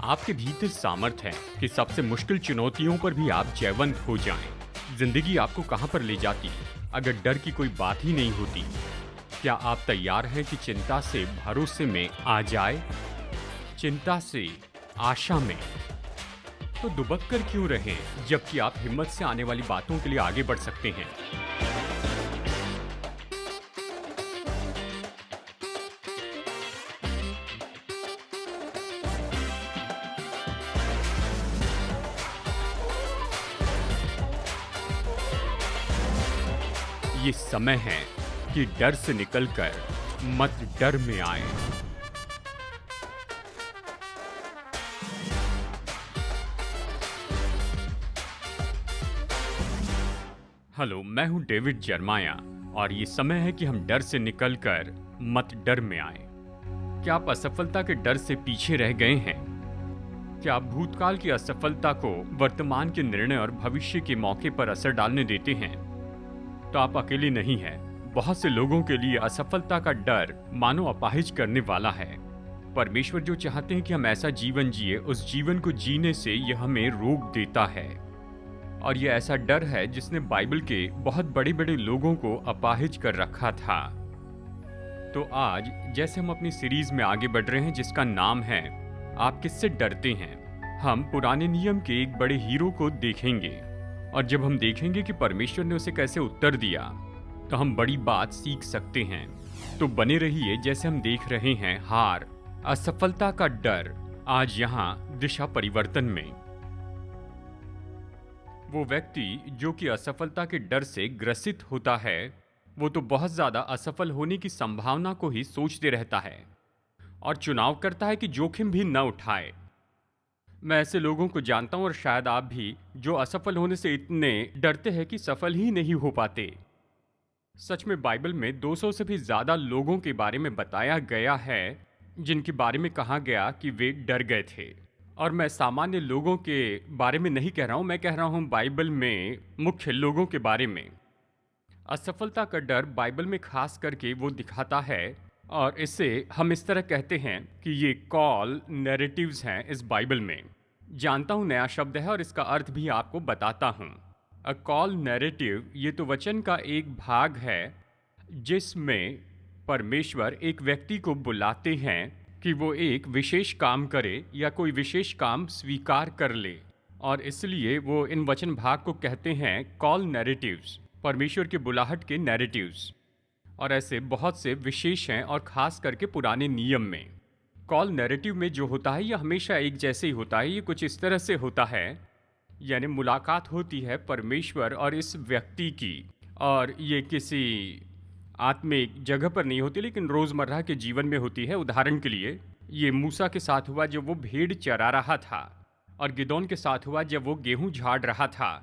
आपके भीतर सामर्थ्य है कि सबसे मुश्किल चुनौतियों पर भी आप जयवंत हो जाएं। जिंदगी आपको कहां पर ले जाती अगर डर की कोई बात ही नहीं होती? क्या आप तैयार हैं कि चिंता से भरोसे में आ जाए, चिंता से आशा में? तो दुबक कर क्यों रहें जबकि आप हिम्मत से आने वाली बातों के लिए आगे बढ़ सकते हैं। ये समय है कि डर से निकलकर मत डर में आए। हेलो, मैं हूं डेविड जर्माया और ये समय है कि हम डर से निकलकर मत डर में आए। क्या आप असफलता के डर से पीछे रह गए हैं? क्या आप भूतकाल की असफलता को वर्तमान के निर्णय और भविष्य के मौके पर असर डालने देते हैं? तो आप अकेले नहीं हैं। बहुत से लोगों के लिए असफलता का डर मानो अपाहिज करने वाला है। परमेश्वर जो चाहते हैं कि हम ऐसा जीवन जिए, उस जीवन को जीने से यह हमें रोक देता है। और यह ऐसा डर है जिसने बाइबल के बहुत बड़े बड़े लोगों को अपाहिज कर रखा था। तो आज जैसे हम अपनी सीरीज में आगे बढ़ रहे हैं जिसका नाम है आप किससे डरते हैं, हम पुराने नियम के एक बड़े हीरो को देखेंगे। और जब हम देखेंगे कि परमेश्वर ने उसे कैसे उत्तर दिया, तो हम बड़ी बात सीख सकते हैं। तो बने रहिए जैसे हम देख रहे हैं हार, असफलता का डर, आज यहाँ दिशा परिवर्तन में। वो व्यक्ति जो कि असफलता के डर से ग्रसित होता है, वो तो बहुत ज्यादा असफल होने की संभावना को ही सोचते रहता है और चुनाव करता है कि जोखिम भी न उठाए। मैं ऐसे लोगों को जानता हूं और शायद आप भी, जो असफल होने से इतने डरते हैं कि सफल ही नहीं हो पाते। सच में बाइबल में 200 से भी ज्यादा लोगों के बारे में बताया गया है जिनके बारे में कहा गया कि वे डर गए थे। और मैं सामान्य लोगों के बारे में नहीं कह रहा हूं, मैं कह रहा हूं बाइबल में मुख्य लोगों के बारे में। असफलता का डर बाइबल में खास करके वो दिखाता है, और इसे हम इस तरह कहते हैं कि ये कॉल नैरेटिव्स हैं इस बाइबल में। जानता हूं नया शब्द है और इसका अर्थ भी आपको बताता हूं। अ कॉल नैरेटिव ये तो वचन का एक भाग है जिसमें परमेश्वर एक व्यक्ति को बुलाते हैं कि वो एक विशेष काम करे या कोई विशेष काम स्वीकार कर ले, और इसलिए वो इन वचन भाग को कहते हैं कॉल नैरेटिव्स, परमेश्वर की बुलाहट के नैरेटिव्स। और ऐसे बहुत से विशेष हैं और खास करके पुराने नियम में। कॉल नैरेटिव में जो होता है यह हमेशा एक जैसे ही होता है। ये कुछ इस तरह से होता है, यानी मुलाकात होती है परमेश्वर और इस व्यक्ति की, और ये किसी आत्मिक जगह पर नहीं होती लेकिन रोजमर्रा के जीवन में होती है। उदाहरण के लिए ये मूसा के साथ हुआ जब वो भेड़ चरा रहा था, और गिदोन के साथ हुआ जब वो गेहूं झाड़ रहा था।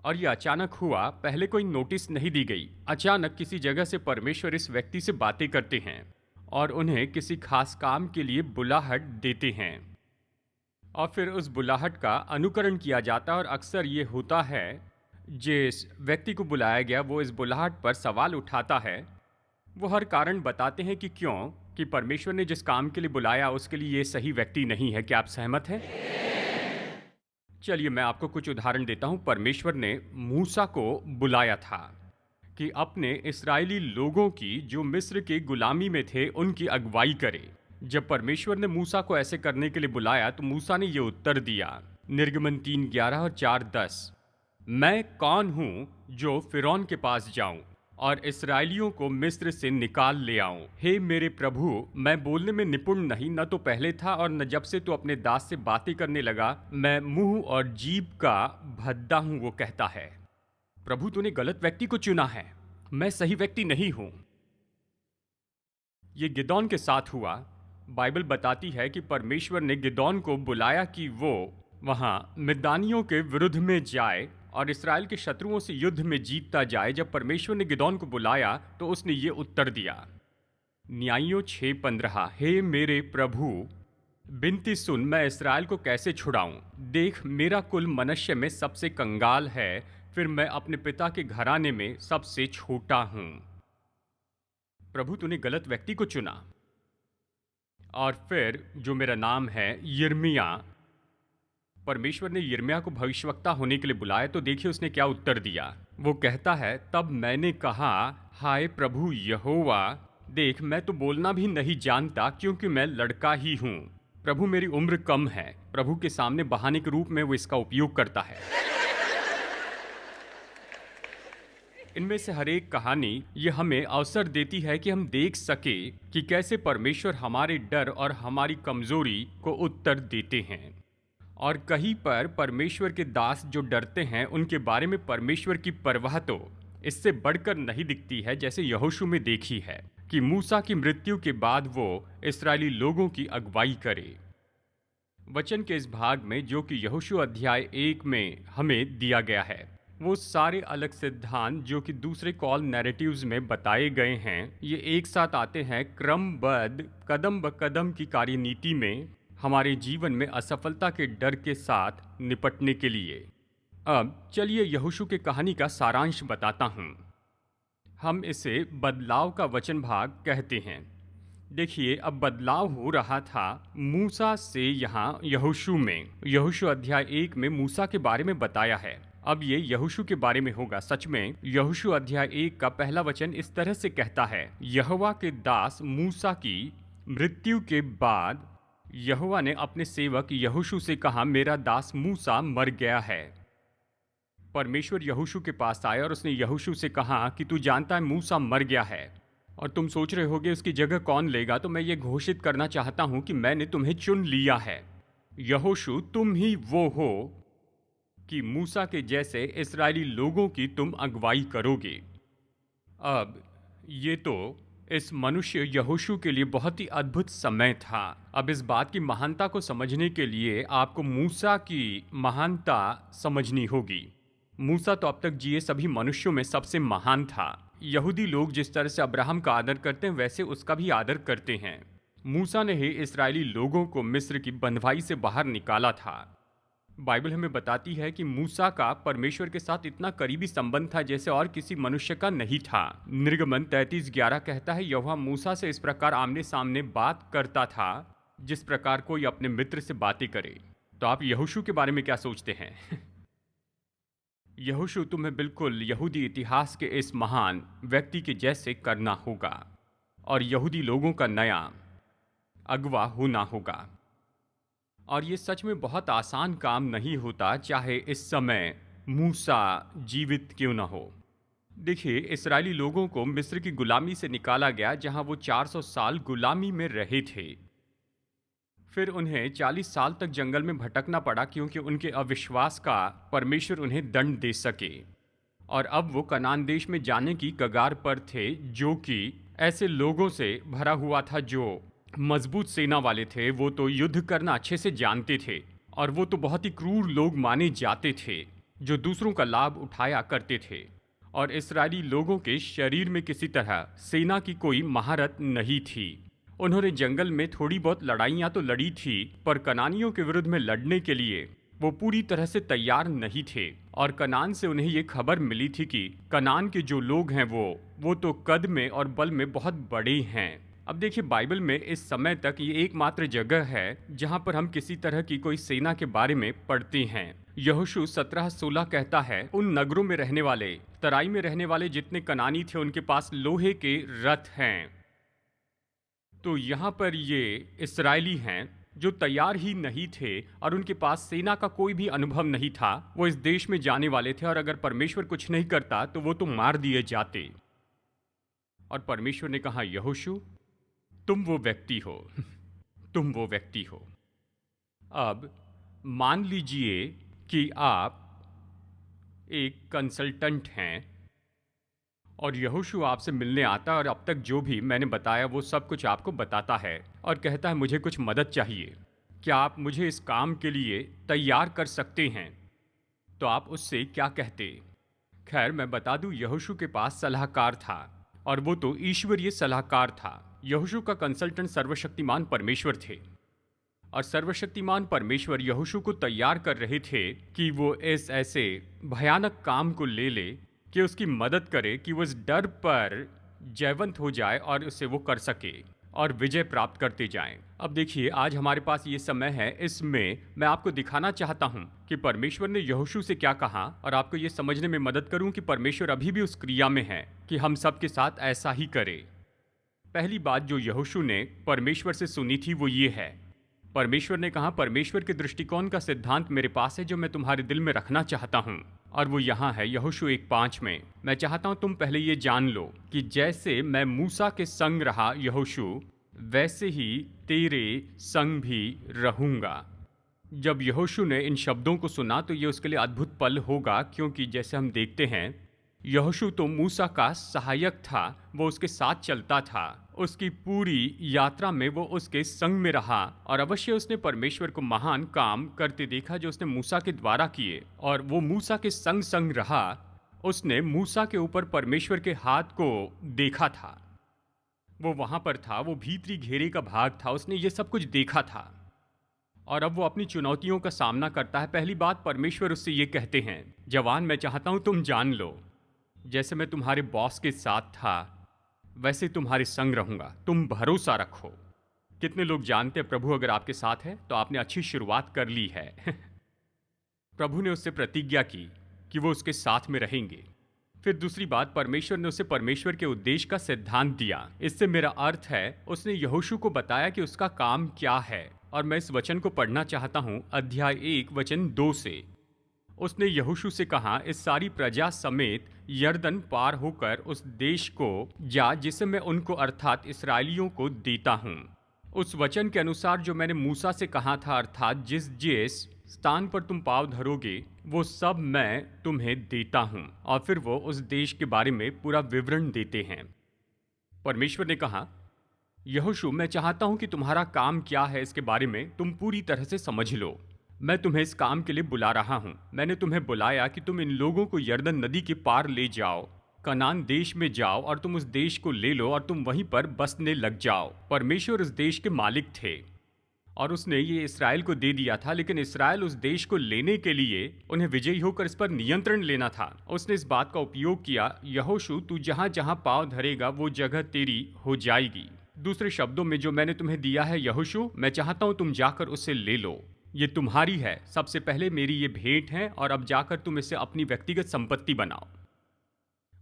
और ये अचानक हुआ, पहले कोई नोटिस नहीं दी गई। अचानक किसी जगह से परमेश्वर इस व्यक्ति से बातें करते हैं और उन्हें किसी खास काम के लिए बुलाहट देते हैं, और फिर उस बुलाहट का अनुकरण किया जाता है। और अक्सर ये होता है जिस व्यक्ति को बुलाया गया वो इस बुलाहट पर सवाल उठाता है। वो हर कारण बताते हैं कि क्यों, कि परमेश्वर ने जिस काम के लिए बुलाया उसके लिए ये सही व्यक्ति नहीं है। क्या आप सहमत हैं? चलिए मैं आपको कुछ उदाहरण देता हूं। परमेश्वर ने मूसा को बुलाया था कि अपने इस्राएली लोगों की जो मिस्र के गुलामी में थे उनकी अगुवाई करे। जब परमेश्वर ने मूसा को ऐसे करने के लिए बुलाया तो मूसा ने ये उत्तर दिया, निर्गमन 3:11 और 4:10, मैं कौन हूं जो फिरौन के पास जाऊं और इसराइलियों को मिस्र से निकाल ले आऊं? हे मेरे प्रभु, मैं बोलने में निपुण नहीं, न तो पहले था और न जब से तू अपने दास से बातें करने लगा। मैं मुंह और जीभ का भद्दा हूं, वो कहता है। प्रभु तूने गलत व्यक्ति को चुना है, मैं सही व्यक्ति नहीं हूं। ये गिदौन के साथ हुआ। बाइबल बताती है कि परमेश्वर ने गिदौन को बुलाया कि वो वहां मिद्यानियों के विरुद्ध में जाए और इस्राएल के शत्रुओं से युद्ध में जीतता जाए। जब परमेश्वर ने गिदौन को बुलाया तो उसने ये उत्तर दिया, न्यायियों 6:15, हे मेरे प्रभु, बिनती सुन, मैं इस्राएल को कैसे छुड़ाऊं? देख, मेरा कुल मनुष्य में सबसे कंगाल है, फिर मैं अपने पिता के घराने में सबसे छोटा हूं। प्रभु तूने गलत व्यक्ति को चुना। और फिर जो मेरा नाम है यिर्मयाह, परमेश्वर ने यिर्मयाह को भविष्यवक्ता होने के लिए बुलाया, तो देखिए उसने क्या उत्तर दिया। वो कहता है, तब मैंने कहा, हाय प्रभु यहोवा, देख मैं तो बोलना भी नहीं जानता, क्योंकि मैं लड़का ही हूँ। प्रभु मेरी उम्र कम है। प्रभु के सामने बहाने के रूप में वो इसका उपयोग करता है। इनमें से हर एक कहानी ये हमें अवसर देती है कि हम देख सके कि कैसे परमेश्वर हमारे डर और हमारी कमजोरी को उत्तर देते हैं। और कहीं पर परमेश्वर के दास जो डरते हैं, उनके बारे में परमेश्वर की परवाह तो इससे बढ़कर नहीं दिखती है, जैसे यहोशू में देखी है कि मूसा की मृत्यु के बाद वो इस्राएली लोगों की अगुवाई करे। वचन के इस भाग में जो कि यहोशू अध्याय 1 में हमें दिया गया है, वो सारे अलग सिद्धांत जो कि दूसरे कॉल नैरेटिव्स में बताए गए हैं, ये एक साथ आते हैं क्रमबद्ध कदम ब कदम की कार्यनीति में हमारे जीवन में असफलता के डर के साथ निपटने के लिए। अब चलिए यहोशू के कहानी का सारांश बताता हूँ। हम इसे बदलाव का वचन भाग कहते हैं। देखिए, अब बदलाव हो रहा था मूसा से यहाँ यहोशू में। यहोशू अध्याय 1 में मूसा के बारे में बताया है, अब ये यहोशू के बारे में होगा। सच में यहोशू अध्याय 1 का पहला वचन इस तरह से कहता है, यहोवा के दास मूसा की मृत्यु के बाद यहोवा ने अपने सेवक यहोशू से कहा, मेरा दास मूसा मर गया है। परमेश्वर यहोशू के पास आया और उसने यहोशू से कहा कि तू जानता है मूसा मर गया है और तुम सोच रहे होगे उसकी जगह कौन लेगा, तो मैं ये घोषित करना चाहता हूं कि मैंने तुम्हें चुन लिया है। यहोशू, तुम ही वो हो कि मूसा के जैसे इस्राएली लोगों की तुम अगुवाई करोगे। अब ये तो इस मनुष्य यहोशू के लिए बहुत ही अद्भुत समय था। अब इस बात की महानता को समझने के लिए आपको मूसा की महानता समझनी होगी। मूसा तो अब तक जिए सभी मनुष्यों में सबसे महान था। यहूदी लोग जिस तरह से अब्राहम का आदर करते हैं, वैसे उसका भी आदर करते हैं। मूसा ने ही इस्राएली लोगों को मिस्र की बंधुआई से बाहर निकाला था। बाइबल हमें बताती है कि मूसा का परमेश्वर के साथ इतना करीबी संबंध था जैसे और किसी मनुष्य का नहीं था। निर्गमन 33:11 कहता है, यहोवा मूसा से इस प्रकार आमने सामने बात करता था जिस प्रकार कोई अपने मित्र से बातें करे। तो आप यहोशू के बारे में क्या सोचते हैं? यहोशू तुम्हें बिल्कुल यहूदी इतिहास के इस महान व्यक्ति के जैसे करना होगा और यहूदी लोगों का नया अगवा होना होगा। और ये सच में बहुत आसान काम नहीं होता, चाहे इस समय मूसा जीवित क्यों न हो। देखिए, इस्राएली लोगों को मिस्र की गुलामी से निकाला गया, जहां वो 400 साल गुलामी में रहे थे। फिर उन्हें 40 साल तक जंगल में भटकना पड़ा क्योंकि उनके अविश्वास का परमेश्वर उन्हें दंड दे सके। और अब वो कनान देश में जाने की कगार पर थे, जो कि ऐसे लोगों से भरा हुआ था जो मजबूत सेना वाले थे। वो तो युद्ध करना अच्छे से जानते थे और वो तो बहुत ही क्रूर लोग माने जाते थे जो दूसरों का लाभ उठाया करते थे। और इस्राएली लोगों के शरीर में किसी तरह सेना की कोई महारत नहीं थी। उन्होंने जंगल में थोड़ी बहुत लड़ाइयाँ तो लड़ी थी, पर कनानियों के विरुद्ध में लड़ने के लिए वो पूरी तरह से तैयार नहीं थे। और कनान से उन्हें ये खबर मिली थी कि कनान के जो लोग हैं वो तो कद में और बल में बहुत बड़े हैं। अब देखिए, बाइबल में इस समय तक ये एकमात्र जगह है जहां पर हम किसी तरह की कोई सेना के बारे में पढ़ते हैं। यहोशू 17:16 कहता है, उन नगरों में रहने वाले, तराई में रहने वाले जितने कनानी थे, उनके पास लोहे के रथ हैं। तो यहाँ पर ये इस्राएली हैं जो तैयार ही नहीं थे और उनके पास सेना का कोई भी अनुभव नहीं था। वो इस देश में जाने वाले थे और अगर परमेश्वर कुछ नहीं करता तो वो तो मार दिए जाते। और परमेश्वर ने कहा, यहोशू तुम वो व्यक्ति हो। तुम वो व्यक्ति हो। अब मान लीजिए कि आप एक कंसल्टेंट हैं और यहोशू आपसे मिलने आता है और अब तक जो भी मैंने बताया वो सब कुछ आपको बताता है और कहता है मुझे कुछ मदद चाहिए, क्या आप मुझे इस काम के लिए तैयार कर सकते हैं? तो आप उससे क्या कहते? खैर, मैं बता दूं, यहोशू के पास सलाहकार था और वो तो ईश्वरीय सलाहकार था। यहोशू का कंसल्टेंट सर्वशक्तिमान परमेश्वर थे और सर्वशक्तिमान परमेश्वर यहोशू को तैयार कर रहे थे कि वो इस ऐसे भयानक काम को ले ले कि उसकी मदद करे कि वो इस डर पर जयवंत हो जाए और उसे वो कर सके। और विजय प्राप्त करते जाएं। अब देखिए, आज हमारे पास ये समय है, इसमें मैं आपको दिखाना चाहता हूं कि परमेश्वर ने यहोशू से क्या कहा और आपको ये समझने में मदद करूं कि परमेश्वर अभी भी उस क्रिया में है कि हम सबके साथ ऐसा ही करे। पहली बात जो यहोशू ने परमेश्वर से सुनी थी वो ये है, परमेश्वर ने कहा, परमेश्वर के दृष्टिकोण का सिद्धांत मेरे पास है जो मैं तुम्हारे दिल में रखना चाहता हूँ, और वो यहाँ है यहोशू 1:5 में। मैं चाहता हूँ तुम पहले ये जान लो कि जैसे मैं मूसा के संग रहा यहोशू, वैसे ही तेरे संग भी रहूंगा। जब यहोशू ने इन शब्दों को सुना तो ये उसके लिए अद्भुत पल होगा, क्योंकि जैसे हम देखते हैं यहोशू तो मूसा का सहायक था, वो उसके साथ चलता था, उसकी पूरी यात्रा में वो उसके संग में रहा और अवश्य उसने परमेश्वर को महान काम करते देखा जो उसने मूसा के द्वारा किए, और वो मूसा के संग संग रहा। उसने मूसा के ऊपर परमेश्वर के हाथ को देखा था, वो वहां पर था, वो भीतरी घेरे का भाग था, उसने ये सब कुछ देखा था। और अब वो अपनी चुनौतियों का सामना करता है। पहली बात, परमेश्वर उससे ये कहते हैं, जवान मैं चाहता हूं तुम जान लो, जैसे मैं तुम्हारे बॉस के साथ था वैसे तुम्हारे संग रहूंगा, तुम भरोसा रखो। कितने लोग जानते हैं प्रभु अगर आपके साथ है तो आपने अच्छी शुरुआत कर ली है। प्रभु ने उससे प्रतिज्ञा की कि वो उसके साथ में रहेंगे। फिर दूसरी बात, परमेश्वर ने उसे परमेश्वर के उद्देश्य का सिद्धांत दिया। इससे मेरा अर्थ है उसने यहोशू को बताया कि उसका काम क्या है, और मैं इस वचन को पढ़ना चाहता हूं, अध्याय 1 वचन 2 से। उसने यहोशू से कहा, इस सारी प्रजा समेत यरदन पार होकर उस देश को जा जिसे मैं उनको अर्थात इसराइलियों को देता हूँ। उस वचन के अनुसार जो मैंने मूसा से कहा था, अर्थात जिस जिस स्थान पर तुम पाँव धरोगे वो सब मैं तुम्हें देता हूँ। और फिर वो उस देश के बारे में पूरा विवरण देते हैं। परमेश्वर ने कहा, यहोशू मैं चाहता हूँ कि तुम्हारा काम क्या है इसके बारे में तुम पूरी तरह से समझ लो। मैं तुम्हें इस काम के लिए बुला रहा हूं। मैंने तुम्हें बुलाया कि तुम इन लोगों को यरदन नदी के पार ले जाओ, कनान देश में जाओ और तुम उस देश को ले लो और तुम वहीं पर बसने लग जाओ। परमेश्वर उस देश के मालिक थे और उसने ये इसराइल को दे दिया था, लेकिन इसराइल उस देश को लेने के लिए उन्हें विजयी होकर इस पर नियंत्रण लेना था। उसने इस बात का उपयोग किया, यहोशू तू जहां जहां पाँव धरेगा वो जगह तेरी हो जाएगी। दूसरे शब्दों में, जो मैंने तुम्हें दिया है यहोशू, मैं चाहता हूं तुम जाकर उसे ले लो, ये तुम्हारी है। सबसे पहले मेरी ये भेंट है और अब जाकर तुम इसे अपनी व्यक्तिगत संपत्ति बनाओ।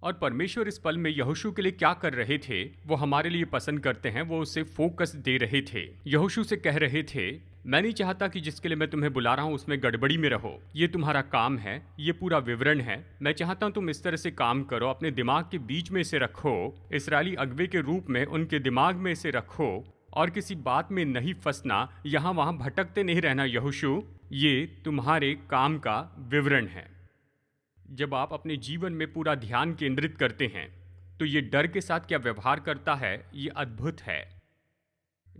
और परमेश्वर इस पल में यहोशू के लिए क्या कर रहे थे वो हमारे लिए पसंद करते हैं। वो उसे फोकस दे रहे थे। यहोशू से कह रहे थे, मैं नहीं चाहता कि जिसके लिए मैं तुम्हें बुला रहा हूं उसमें गड़बड़ी में रहो। ये तुम्हारा काम है, ये पूरा विवरण है। मैं चाहता हूं तुम इस तरह से काम करो, अपने दिमाग के बीच में इसे रखो, इसराइली अगवे के रूप में उनके दिमाग में इसे रखो और किसी बात में नहीं फंसना, यहां वहां भटकते नहीं रहना। यहोशू ये तुम्हारे काम का विवरण है। जब आप अपने जीवन में पूरा ध्यान केंद्रित करते हैं तो ये डर के साथ क्या व्यवहार करता है, ये अद्भुत है।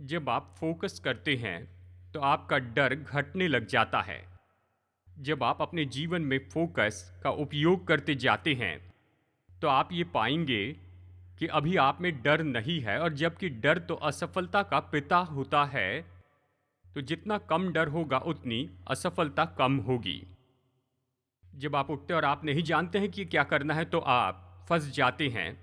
जब आप फोकस करते हैं तो आपका डर घटने लग जाता है। जब आप अपने जीवन में फोकस का उपयोग करते जाते हैं तो आप ये पाएंगे कि अभी आप में डर नहीं है, और जबकि डर तो असफलता का पिता होता है, तो जितना कम डर होगा उतनी असफलता कम होगी। जब आप उठते और आप नहीं जानते हैं कि क्या करना है तो आप फंस जाते हैं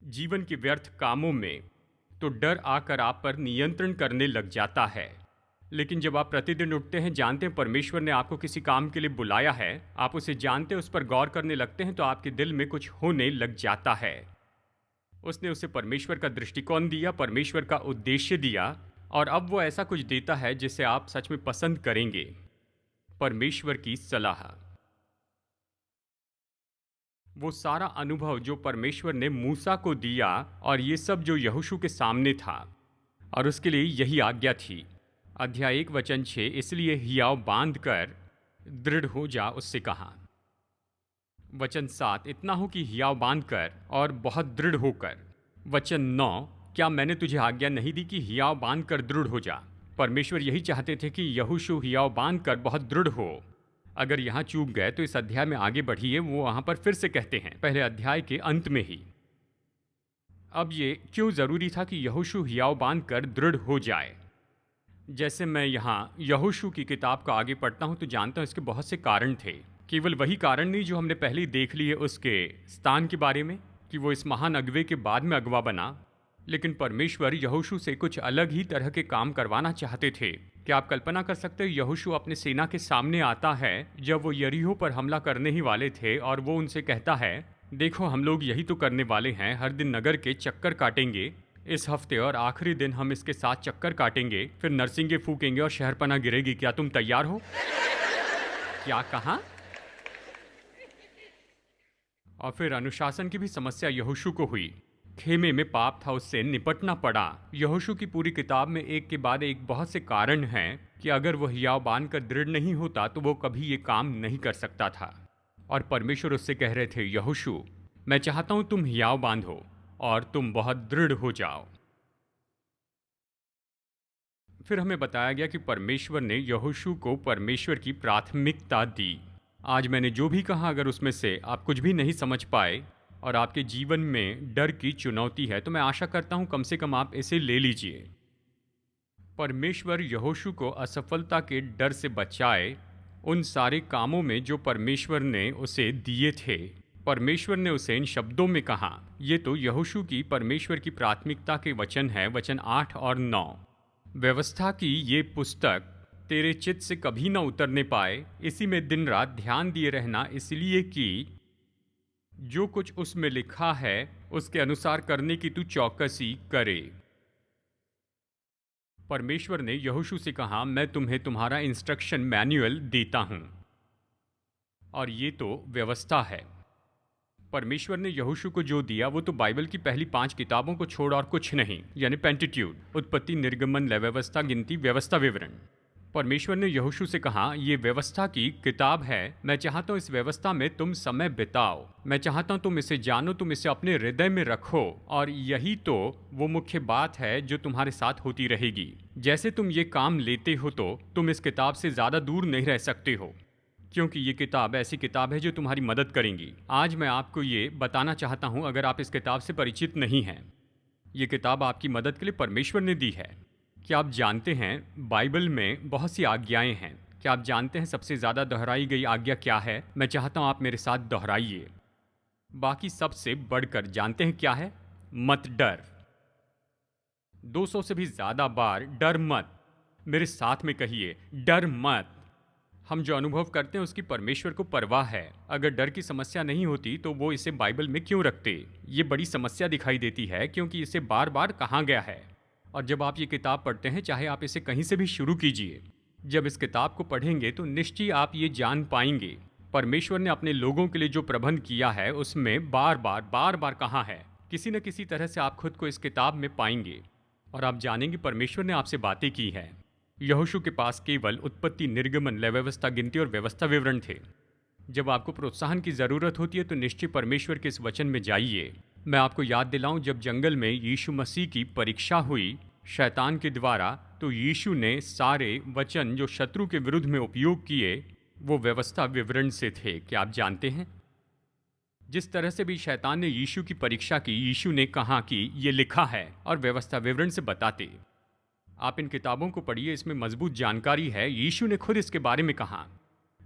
जीवन के व्यर्थ कामों में, तो डर आकर आप पर नियंत्रण करने लग जाता है। लेकिन जब आप प्रतिदिन उठते हैं, जानते हैं परमेश्वर ने आपको किसी काम के लिए बुलाया है, आप उसे जानते हैं, उस पर गौर करने लगते हैं, तो आपके दिल में कुछ होने लग जाता है। उसने उसे परमेश्वर का दृष्टिकोण दिया, परमेश्वर का उद्देश्य दिया, और अब वो ऐसा कुछ देता है जिसे आप सच में पसंद करेंगे। परमेश्वर की सलाह, वो सारा अनुभव जो परमेश्वर ने मूसा को दिया और ये सब जो यहोशू के सामने था, और उसके लिए यही आज्ञा थी। अध्याय 1 वचन 6, इसलिए हियाव बांध कर दृढ़ हो जा, उससे कहा। वचन 7, इतना हो कि हियाव बांध कर और बहुत दृढ़ होकर। वचन 9, क्या मैंने तुझे आज्ञा नहीं दी कि हियाव बांध कर दृढ़ हो जा। परमेश्वर यही चाहते थे कि यहोशू हियाव बांध कर बहुत दृढ़ हो। अगर यहाँ चूक गए तो इस अध्याय में आगे बढ़िए, वो वहां पर फिर से कहते हैं पहले अध्याय के अंत में ही। अब ये क्यों जरूरी था कि यहोशू हियाव बांध कर दृढ़ हो जाए। जैसे मैं यहाँ यहोशू की किताब का आगे पढ़ता हूँ तो जानता हूँ इसके बहुत से कारण थे। केवल वही कारण नहीं जो हमने पहले ही देख लिए उसके स्थान के बारे में, कि वो इस महान अगवे के बाद में अगवा बना, लेकिन परमेश्वर यहोशू से कुछ अलग ही तरह के काम करवाना चाहते थे। क्या आप कल्पना कर सकते हो, यहोशू अपने सेना के सामने आता है जब वो यरीहो पर हमला करने ही वाले थे, और वो उनसे कहता है, देखो हम लोग यही तो करने वाले हैं, हर दिन नगर के चक्कर काटेंगे, इस हफ्ते और आखिरी दिन हम इसके साथ चक्कर काटेंगे, फिर नरसिंगे फूकेंगे और शहरपनाह गिरेगी, क्या तुम तैयार हो? क्या कहा? और फिर अनुशासन की भी समस्या यहोशू को हुई। खेमे में पाप था, उससे निपटना पड़ा। यहोशू की पूरी किताब में एक के बाद एक बहुत से कारण हैं कि अगर वो हियाव बांधकर दृढ़ नहीं होता तो वो कभी ये काम नहीं कर सकता था। और परमेश्वर उससे कह रहे थे, यहोशू मैं चाहता हूं तुम हियाव बांधो और तुम बहुत दृढ़ हो जाओ। फिर हमें बताया गया कि परमेश्वर ने यहोशू को परमेश्वर की प्राथमिकता दी। आज मैंने जो भी कहा, अगर उसमें से आप कुछ भी नहीं समझ पाए और आपके जीवन में डर की चुनौती है, तो मैं आशा करता हूं कम से कम आप इसे ले लीजिए। परमेश्वर यहोशू को असफलता के डर से बचाए उन सारे कामों में जो परमेश्वर ने उसे दिए थे। परमेश्वर ने उसे इन शब्दों में कहा। ये तो यहोशू की परमेश्वर की प्राथमिकता के वचन है, वचन 8 और 9। व्यवस्था की ये पुस्तक तेरे चित्त से कभी न उतरने पाए, इसी में दिन रात ध्यान दिए रहना, इसलिए कि जो कुछ उसमें लिखा है उसके अनुसार करने की तू चौकसी करे। परमेश्वर ने यहोशू से कहा, मैं तुम्हें तुम्हारा इंस्ट्रक्शन मैनुअल देता हूं, और ये तो व्यवस्था है। परमेश्वर ने यहोशू को जो दिया वो तो बाइबल की पहली 5 किताबों को छोड़ और कुछ नहीं, यानी पेंटिट्यूड, उत्पत्ति, निर्गमन, लय व्यवस्था, गिनती, व्यवस्था विवरण। परमेश्वर ने यहोशू से कहा, ये व्यवस्था की किताब है, मैं चाहता हूँ इस व्यवस्था में तुम समय बिताओ, मैं चाहता हूँ तुम इसे जानो, तुम इसे अपने हृदय में रखो, और यही तो वो मुख्य बात है जो तुम्हारे साथ होती रहेगी। जैसे तुम ये काम लेते हो तो तुम इस किताब से ज्यादा दूर नहीं रह सकते हो, क्योंकि ये किताब ऐसी किताब है जो तुम्हारी मदद करेंगी। आज मैं आपको ये बताना चाहता हूँ, अगर आप इस किताब से परिचित नहीं हैं, ये किताब आपकी मदद के लिए परमेश्वर ने दी है। क्या आप जानते हैं बाइबल में बहुत सी आज्ञाएं हैं? क्या आप जानते हैं सबसे ज़्यादा दोहराई गई आज्ञा क्या है? मैं चाहता हूँ आप मेरे साथ दोहराइए। बाकी सबसे बढ़कर जानते हैं क्या है? मत डर। 200 से भी ज़्यादा बार डर मत। मेरे साथ में कहिए, डर मत। हम जो अनुभव करते हैं उसकी परमेश्वर को परवाह है। अगर डर की समस्या नहीं होती तो वो इसे बाइबल में क्यों रखते? ये बड़ी समस्या दिखाई देती है क्योंकि इसे बार बार कहा गया है। और जब आप ये किताब पढ़ते हैं, चाहे आप इसे कहीं से भी शुरू कीजिए, जब इस किताब को पढ़ेंगे तो निश्चय आप ये जान पाएंगे परमेश्वर ने अपने लोगों के लिए जो प्रबंध किया है उसमें बार बार कहा है। किसी न किसी तरह से आप खुद को इस किताब में पाएंगे और आप जानेंगे परमेश्वर ने आपसे बातें की है। यहोशू के पास केवल उत्पत्ति, निर्गमन, लय व्यवस्था, गिनती और व्यवस्था विवरण थे। जब आपको प्रोत्साहन की जरूरत होती है तो निश्चय परमेश्वर के इस वचन में जाइए। मैं आपको याद दिलाऊं, जब जंगल में यीशु मसीह की परीक्षा हुई शैतान के द्वारा, तो यीशु ने सारे वचन जो शत्रु के विरुद्ध में उपयोग किए वो व्यवस्था विवरण से थे। क्या आप जानते हैं? जिस तरह से भी शैतान ने यीशु की परीक्षा की, यीशु ने कहा कि ये लिखा है और व्यवस्था विवरण से बताते। आप इन किताबों को पढ़िए, इसमें मजबूत जानकारी है। यीशु ने खुद इसके बारे में कहा।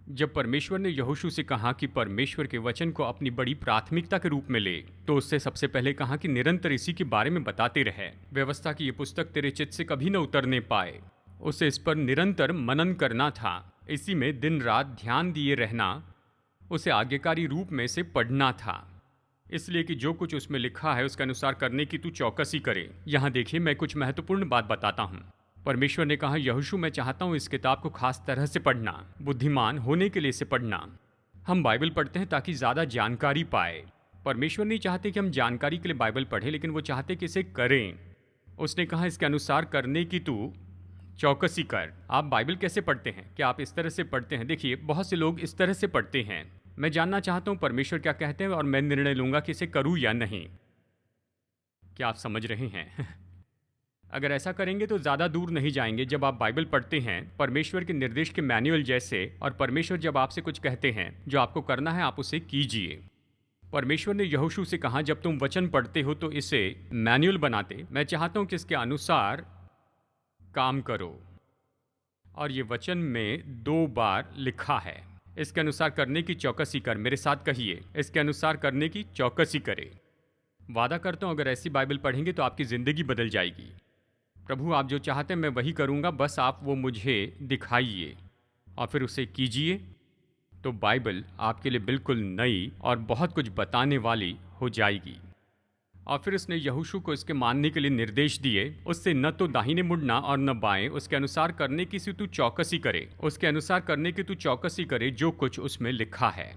जब परमेश्वर ने यहोशू से कहा कि परमेश्वर के वचन को अपनी बड़ी प्राथमिकता के रूप में ले, तो उससे सबसे पहले कहा कि निरंतर इसी के बारे में बताते रहे। व्यवस्था की ये पुस्तक तेरे चित्त से कभी न उतरने पाए, उसे इस पर निरंतर मनन करना था, इसी में दिन रात ध्यान दिए रहना, उसे आज्ञाकारी रूप में से पढ़ना था, इसलिए कि जो कुछ उसमें लिखा है उसके अनुसार करने की तू चौकसी करे। यहाँ देखिए, मैं कुछ महत्वपूर्ण बात बताता हूँ। परमेश्वर ने कहा, यहोशू मैं चाहता हूँ इस किताब को खास तरह से पढ़ना, बुद्धिमान होने के लिए इसे पढ़ना। हम बाइबल पढ़ते हैं ताकि ज़्यादा जानकारी पाए। परमेश्वर नहीं चाहते कि हम जानकारी के लिए बाइबल पढ़ें, लेकिन वो चाहते कि इसे करें। उसने कहा इसके अनुसार करने की तू चौकसी कर। आप बाइबल कैसे पढ़ते हैं? क्या आप इस तरह से पढ़ते हैं? देखिए, बहुत से लोग इस तरह से पढ़ते हैं। मैं जानना चाहता हूँ परमेश्वर क्या कहते हैं और मैं निर्णय लूंगा कि इसे करूँ या नहीं। क्या आप समझ रहे हैं? अगर ऐसा करेंगे तो ज़्यादा दूर नहीं जाएंगे। जब आप बाइबल पढ़ते हैं परमेश्वर के निर्देश के मैनुअल जैसे, और परमेश्वर जब आपसे कुछ कहते हैं जो आपको करना है, आप उसे कीजिए। परमेश्वर ने यहोशू से कहा, जब तुम वचन पढ़ते हो तो इसे मैनुअल बनाते। मैं चाहता हूँ कि इसके अनुसार काम करो। और ये वचन में 2 बार लिखा है, इसके अनुसार करने की चौकसी कर। मेरे साथ कहिए, इसके अनुसार करने की चौकसी करे। वादा करता हूँ अगर ऐसी बाइबल पढ़ेंगे तो आपकी ज़िंदगी बदल जाएगी। प्रभु आप जो चाहते हैं मैं वही करूँगा, बस आप वो मुझे दिखाइए और फिर उसे कीजिए। तो बाइबल आपके लिए बिल्कुल नई और बहुत कुछ बताने वाली हो जाएगी। और फिर उसने यहोशू को इसके मानने के लिए निर्देश दिए, उससे न तो दाहिने मुड़ना और न बाएं, उसके अनुसार करने की सी तू चौकसी करे, उसके अनुसार करने की तू चौकसी करे जो कुछ उसमें लिखा है।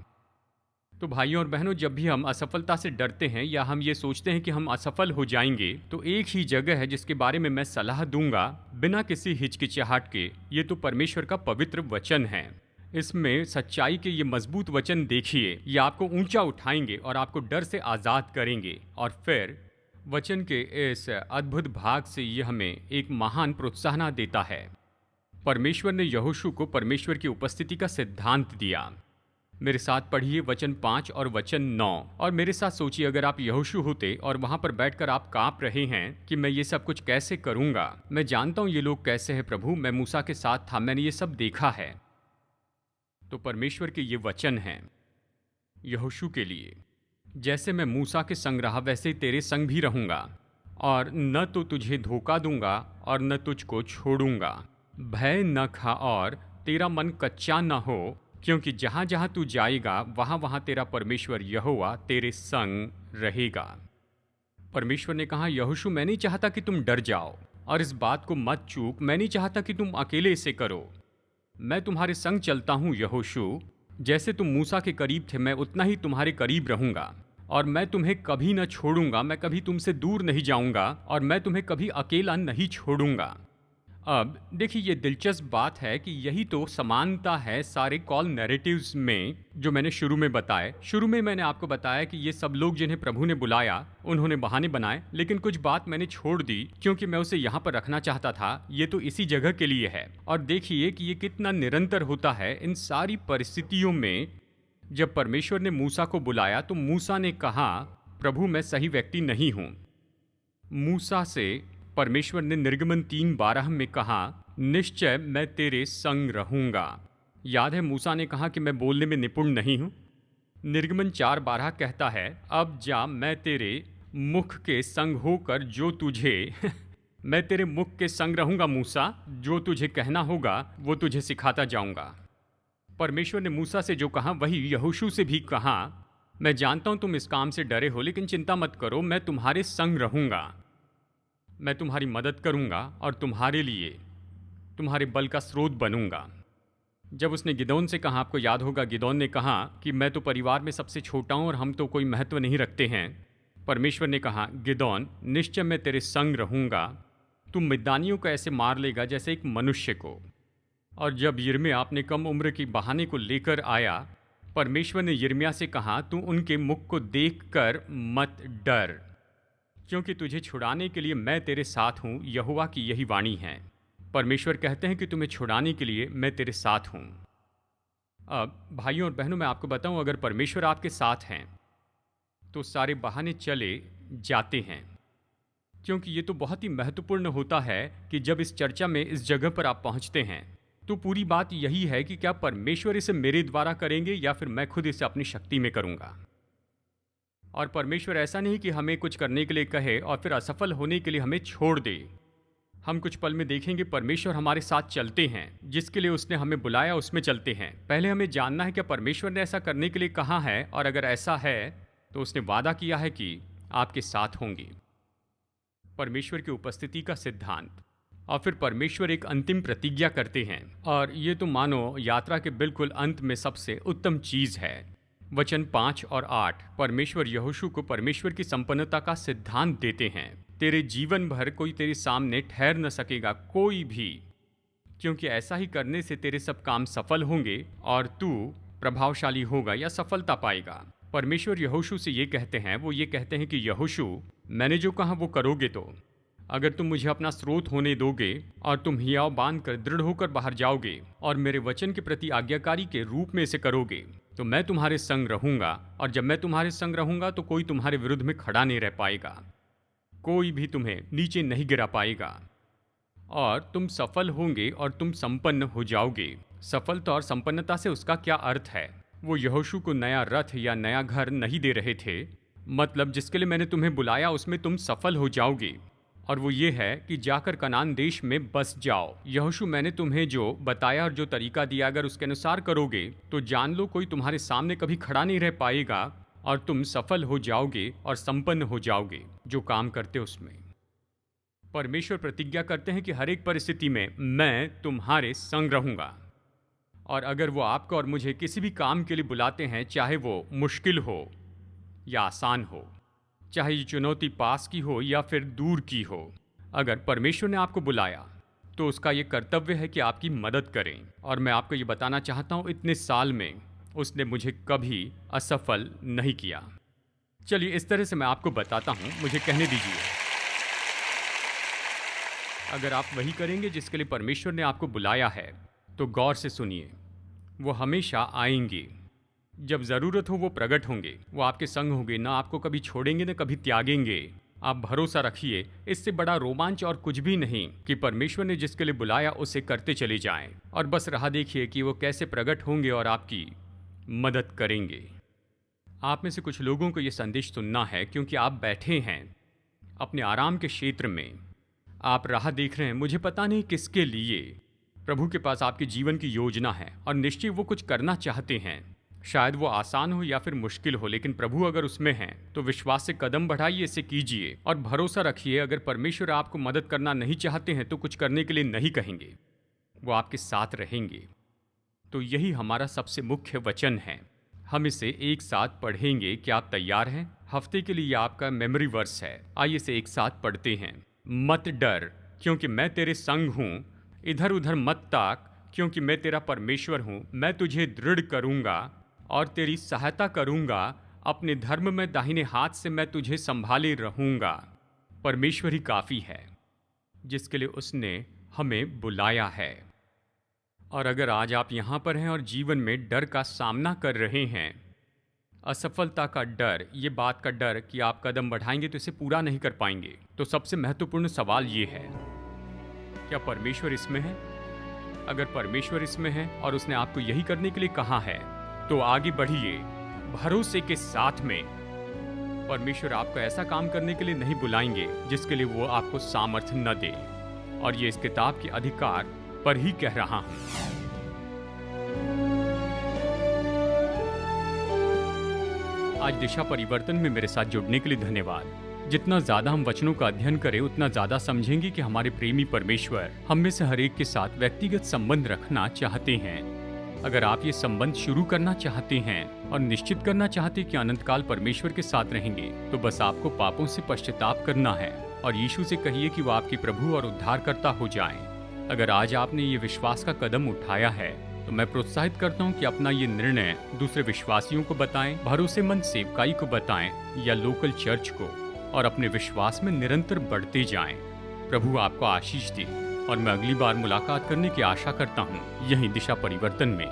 तो भाइयों और बहनों, जब भी हम असफलता से डरते हैं या हम ये सोचते हैं कि हम असफल हो जाएंगे, तो एक ही जगह है जिसके बारे में मैं सलाह दूंगा बिना किसी हिचकिचाहट के। ये तो परमेश्वर का पवित्र वचन है। इसमें सच्चाई के ये मजबूत वचन देखिए, ये आपको ऊंचा उठाएंगे और आपको डर से आज़ाद करेंगे। और फिर वचन के इस अद्भुत भाग से ये हमें एक महान प्रोत्साहन देता है। परमेश्वर ने यहोशू को परमेश्वर की उपस्थिति का सिद्धांत दिया। मेरे साथ पढ़िए वचन 5 और वचन 9 और मेरे साथ सोचिए अगर आप यहोशू होते और वहां पर बैठकर आप कांप रहे हैं कि मैं ये सब कुछ कैसे करूंगा, मैं जानता हूं ये लोग कैसे हैं प्रभु, मैं मूसा के साथ था, मैंने ये सब देखा है। तो परमेश्वर के ये वचन हैं यहोशू के लिए, जैसे मैं मूसा के संग रहा वैसे ही तेरे संग भी रहूंगा, और न तो तुझे धोखा दूंगा और न तुझको छोड़ूंगा। भय न खा और तेरा मन कच्चा न हो, क्योंकि जहां जहां तू जाएगा वहां वहां तेरा परमेश्वर यहोवा तेरे संग रहेगा। परमेश्वर ने कहा, यहोशू मैं नहीं चाहता कि तुम डर जाओ और इस बात को मत चूक, मैं नहीं चाहता कि तुम अकेले इसे करो। मैं तुम्हारे संग चलता हूं यहोशू, जैसे तुम मूसा के करीब थे मैं उतना ही तुम्हारे करीब रहूंगा, और मैं तुम्हें कभी न छोड़ूंगा, मैं कभी तुमसे दूर नहीं जाऊंगा और मैं तुम्हें कभी अकेला नहीं छोड़ूंगा। अब देखिए ये दिलचस्प बात है कि यही तो समानता है सारे कॉल नैरेटिव्स में जो मैंने शुरू में बताए। शुरू में मैंने आपको बताया कि ये सब लोग जिन्हें प्रभु ने बुलाया उन्होंने बहाने बनाए, लेकिन कुछ बात मैंने छोड़ दी क्योंकि मैं उसे यहाँ पर रखना चाहता था। ये तो इसी जगह के लिए है। और देखिए कि ये कितना निरंतर होता है इन सारी परिस्थितियों में। जब परमेश्वर ने मूसा को बुलाया तो मूसा ने कहा, प्रभु मैं सही व्यक्ति नहीं हूँ। मूसा से परमेश्वर ने निर्गमन 3:12 में कहा, निश्चय मैं तेरे संग रहूंगा। याद है मूसा ने कहा कि मैं बोलने में निपुण नहीं हूं। निर्गमन 4:12 कहता है, अब जा मैं तेरे मुख के संग होकर जो तुझे मैं तेरे मुख के संग रहूंगा मूसा, जो तुझे कहना होगा वो तुझे सिखाता जाऊंगा। परमेश्वर ने मूसा से जो कहा वही यहोशू से भी कहा, मैं जानता हूं तुम इस काम से डरे हो, लेकिन चिंता मत करो, मैं तुम्हारे संग रहूंगा, मैं तुम्हारी मदद करूंगा और तुम्हारे लिए तुम्हारे बल का स्रोत बनूंगा। जब उसने गिदोन से कहा, आपको याद होगा गिदोन ने कहा कि मैं तो परिवार में सबसे छोटा हूं और हम तो कोई महत्व नहीं रखते हैं। परमेश्वर ने कहा, गिदोन निश्चय मैं तेरे संग रहूंगा, तू मिद्यानियों को ऐसे मार लेगा जैसे एक मनुष्य को। और जब यिर्मयाह अपने कम उम्र की बहाने को लेकर आया, परमेश्वर ने यिर्मयाह से कहा, तू उनके मुख को देखकर मत डर, क्योंकि तुझे छुड़ाने के लिए मैं तेरे साथ हूँ, यहोवा की यही वाणी है। परमेश्वर कहते हैं कि तुम्हें छुड़ाने के लिए मैं तेरे साथ हूँ। अब भाइयों और बहनों मैं आपको बताऊं, अगर परमेश्वर आपके साथ हैं तो सारे बहाने चले जाते हैं, क्योंकि ये तो बहुत ही महत्वपूर्ण होता है कि जब इस चर्चा में इस जगह पर आप पहुंचते हैं तो पूरी बात यही है कि क्या परमेश्वर इसे मेरे द्वारा करेंगे या फिर मैं खुद इसे अपनी शक्ति में करूंगा। और परमेश्वर ऐसा नहीं कि हमें कुछ करने के लिए कहे और फिर असफल होने के लिए हमें छोड़ दे। हम कुछ पल में देखेंगे परमेश्वर हमारे साथ चलते हैं, जिसके लिए उसने हमें बुलाया उसमें चलते हैं। पहले हमें जानना है कि परमेश्वर ने ऐसा करने के लिए कहा है, और अगर ऐसा है तो उसने वादा किया है कि आपके साथ होंगे। परमेश्वर की उपस्थिति का सिद्धांत। और फिर परमेश्वर एक अंतिम प्रतिज्ञा करते हैं, और ये तो मानो यात्रा के बिल्कुल अंत में सबसे उत्तम चीज है। वचन 5 और 8 परमेश्वर यहोशू को परमेश्वर की संपन्नता का सिद्धांत देते हैं। तेरे जीवन भर कोई तेरे सामने ठहर न सकेगा, कोई भी, क्योंकि ऐसा ही करने से तेरे सब काम सफल होंगे और तू प्रभावशाली होगा या सफलता पाएगा। परमेश्वर यहोशू से ये कहते हैं, वो ये कहते हैं कि यहोशू मैंने जो कहा वो करोगे तो, अगर तुम मुझे अपना स्रोत होने दोगे और तुम हियाव बांध कर दृढ़ होकर बाहर जाओगे और मेरे वचन के प्रति आज्ञाकारी के रूप में इसे करोगे, तो मैं तुम्हारे संग रहूंगा। और जब मैं तुम्हारे संग रहूंगा तो कोई तुम्हारे विरुद्ध में खड़ा नहीं रह पाएगा, कोई भी तुम्हें नीचे नहीं गिरा पाएगा, और तुम सफल होंगे और तुम संपन्न हो जाओगे। सफलता और संपन्नता से उसका क्या अर्थ है? वो यहोशू को नया रथ या नया घर नहीं दे रहे थे, मतलब जिसके लिए मैंने तुम्हें बुलाया उसमें तुम सफल हो जाओगे, और वो ये है कि जाकर कनान देश में बस जाओ। यहोशू, मैंने तुम्हें जो बताया और जो तरीका दिया, अगर उसके अनुसार करोगे तो जान लो कोई तुम्हारे सामने कभी खड़ा नहीं रह पाएगा और तुम सफल हो जाओगे और संपन्न हो जाओगे जो काम करते उसमें। परमेश्वर प्रतिज्ञा करते हैं कि हर एक परिस्थिति में मैं तुम्हारे संग रहूंगा। और अगर वो आपको और मुझे किसी भी काम के लिए बुलाते हैं, चाहे वो मुश्किल हो या आसान हो, चाहे ये चुनौती पास की हो या फिर दूर की हो, अगर परमेश्वर ने आपको बुलाया तो उसका ये कर्तव्य है कि आपकी मदद करें। और मैं आपको ये बताना चाहता हूँ, इतने साल में उसने मुझे कभी असफल नहीं किया। चलिए इस तरह से मैं आपको बताता हूँ, मुझे कहने दीजिए। अगर आप वही करेंगे जिसके लिए परमेश्वर ने आपको बुलाया है तो गौर से सुनिए, वो हमेशा आएंगे। जब ज़रूरत हो वो प्रकट होंगे, वो आपके संग होंगे, ना आपको कभी छोड़ेंगे ना कभी त्यागेंगे। आप भरोसा रखिए, इससे बड़ा रोमांच और कुछ भी नहीं कि परमेश्वर ने जिसके लिए बुलाया उसे करते चले जाएं और बस राह देखिए कि वो कैसे प्रकट होंगे और आपकी मदद करेंगे। आप में से कुछ लोगों को ये संदेश सुनना है क्योंकि आप बैठे हैं अपने आराम के क्षेत्र में, आप राह देख रहे हैं, मुझे पता नहीं किसके लिए। प्रभु के पास आपके जीवन की योजना है और निश्चय वो कुछ करना चाहते हैं। शायद वो आसान हो या फिर मुश्किल हो, लेकिन प्रभु अगर उसमें हैं तो विश्वास से कदम बढ़ाइए, इसे कीजिए और भरोसा रखिए। अगर परमेश्वर आपको मदद करना नहीं चाहते हैं तो कुछ करने के लिए नहीं कहेंगे, वो आपके साथ रहेंगे। तो यही हमारा सबसे मुख्य वचन है। हम इसे एक साथ पढ़ेंगे। क्या आप तैयार हैं? हफ्ते के लिए आपका मेमोरी वर्स है। आइए इसे एक साथ पढ़ते हैं। मत डर, क्योंकि मैं तेरे संग हूँ। इधर उधर मत ताक, क्योंकि मैं तेरा परमेश्वर हूँ। मैं तुझे दृढ़ करूँगा और तेरी सहायता करूँगा। अपने धर्म में दाहिने हाथ से मैं तुझे संभाले रहूँगा। परमेश्वर ही काफ़ी है जिसके लिए उसने हमें बुलाया है। और अगर आज आप यहाँ पर हैं और जीवन में डर का सामना कर रहे हैं, असफलता का डर, ये बात का डर कि आप कदम बढ़ाएंगे तो इसे पूरा नहीं कर पाएंगे, तो सबसे महत्वपूर्ण सवाल ये है, क्या परमेश्वर इसमें है? अगर परमेश्वर इसमें है और उसने आपको यही करने के लिए कहा है तो आगे बढ़िए भरोसे के साथ में। परमेश्वर आपको ऐसा काम करने के लिए नहीं बुलाएंगे जिसके लिए वो आपको सामर्थ्य न दे। और ये इस किताब के अधिकार पर ही कह रहा हूं। आज दिशा परिवर्तन में मेरे साथ जुड़ने के लिए धन्यवाद। जितना ज्यादा हम वचनों का अध्ययन करें उतना ज्यादा समझेंगे कि हमारे प्रेमी परमेश्वर हम में से हर एक के साथ व्यक्तिगत संबंध रखना चाहते हैं। अगर आप ये संबंध शुरू करना चाहते हैं और निश्चित करना चाहते हैं कि अनंत काल परमेश्वर के साथ रहेंगे, तो बस आपको पापों से पश्चाताप करना है और यीशु से कहिए कि वो आपके प्रभु और उद्धारकर्ता हो जाएं। अगर आज आपने ये विश्वास का कदम उठाया है तो मैं प्रोत्साहित करता हूँ कि अपना ये निर्णय दूसरे विश्वासियों को बताएं, भरोसेमंद सेवकाई को बताएं या लोकल चर्च को, और अपने विश्वास में निरंतर बढ़ते जाएं। प्रभु आपको आशीष दे और मैं अगली बार मुलाकात करने की आशा करता हूँ यहीं दिशा परिवर्तन में।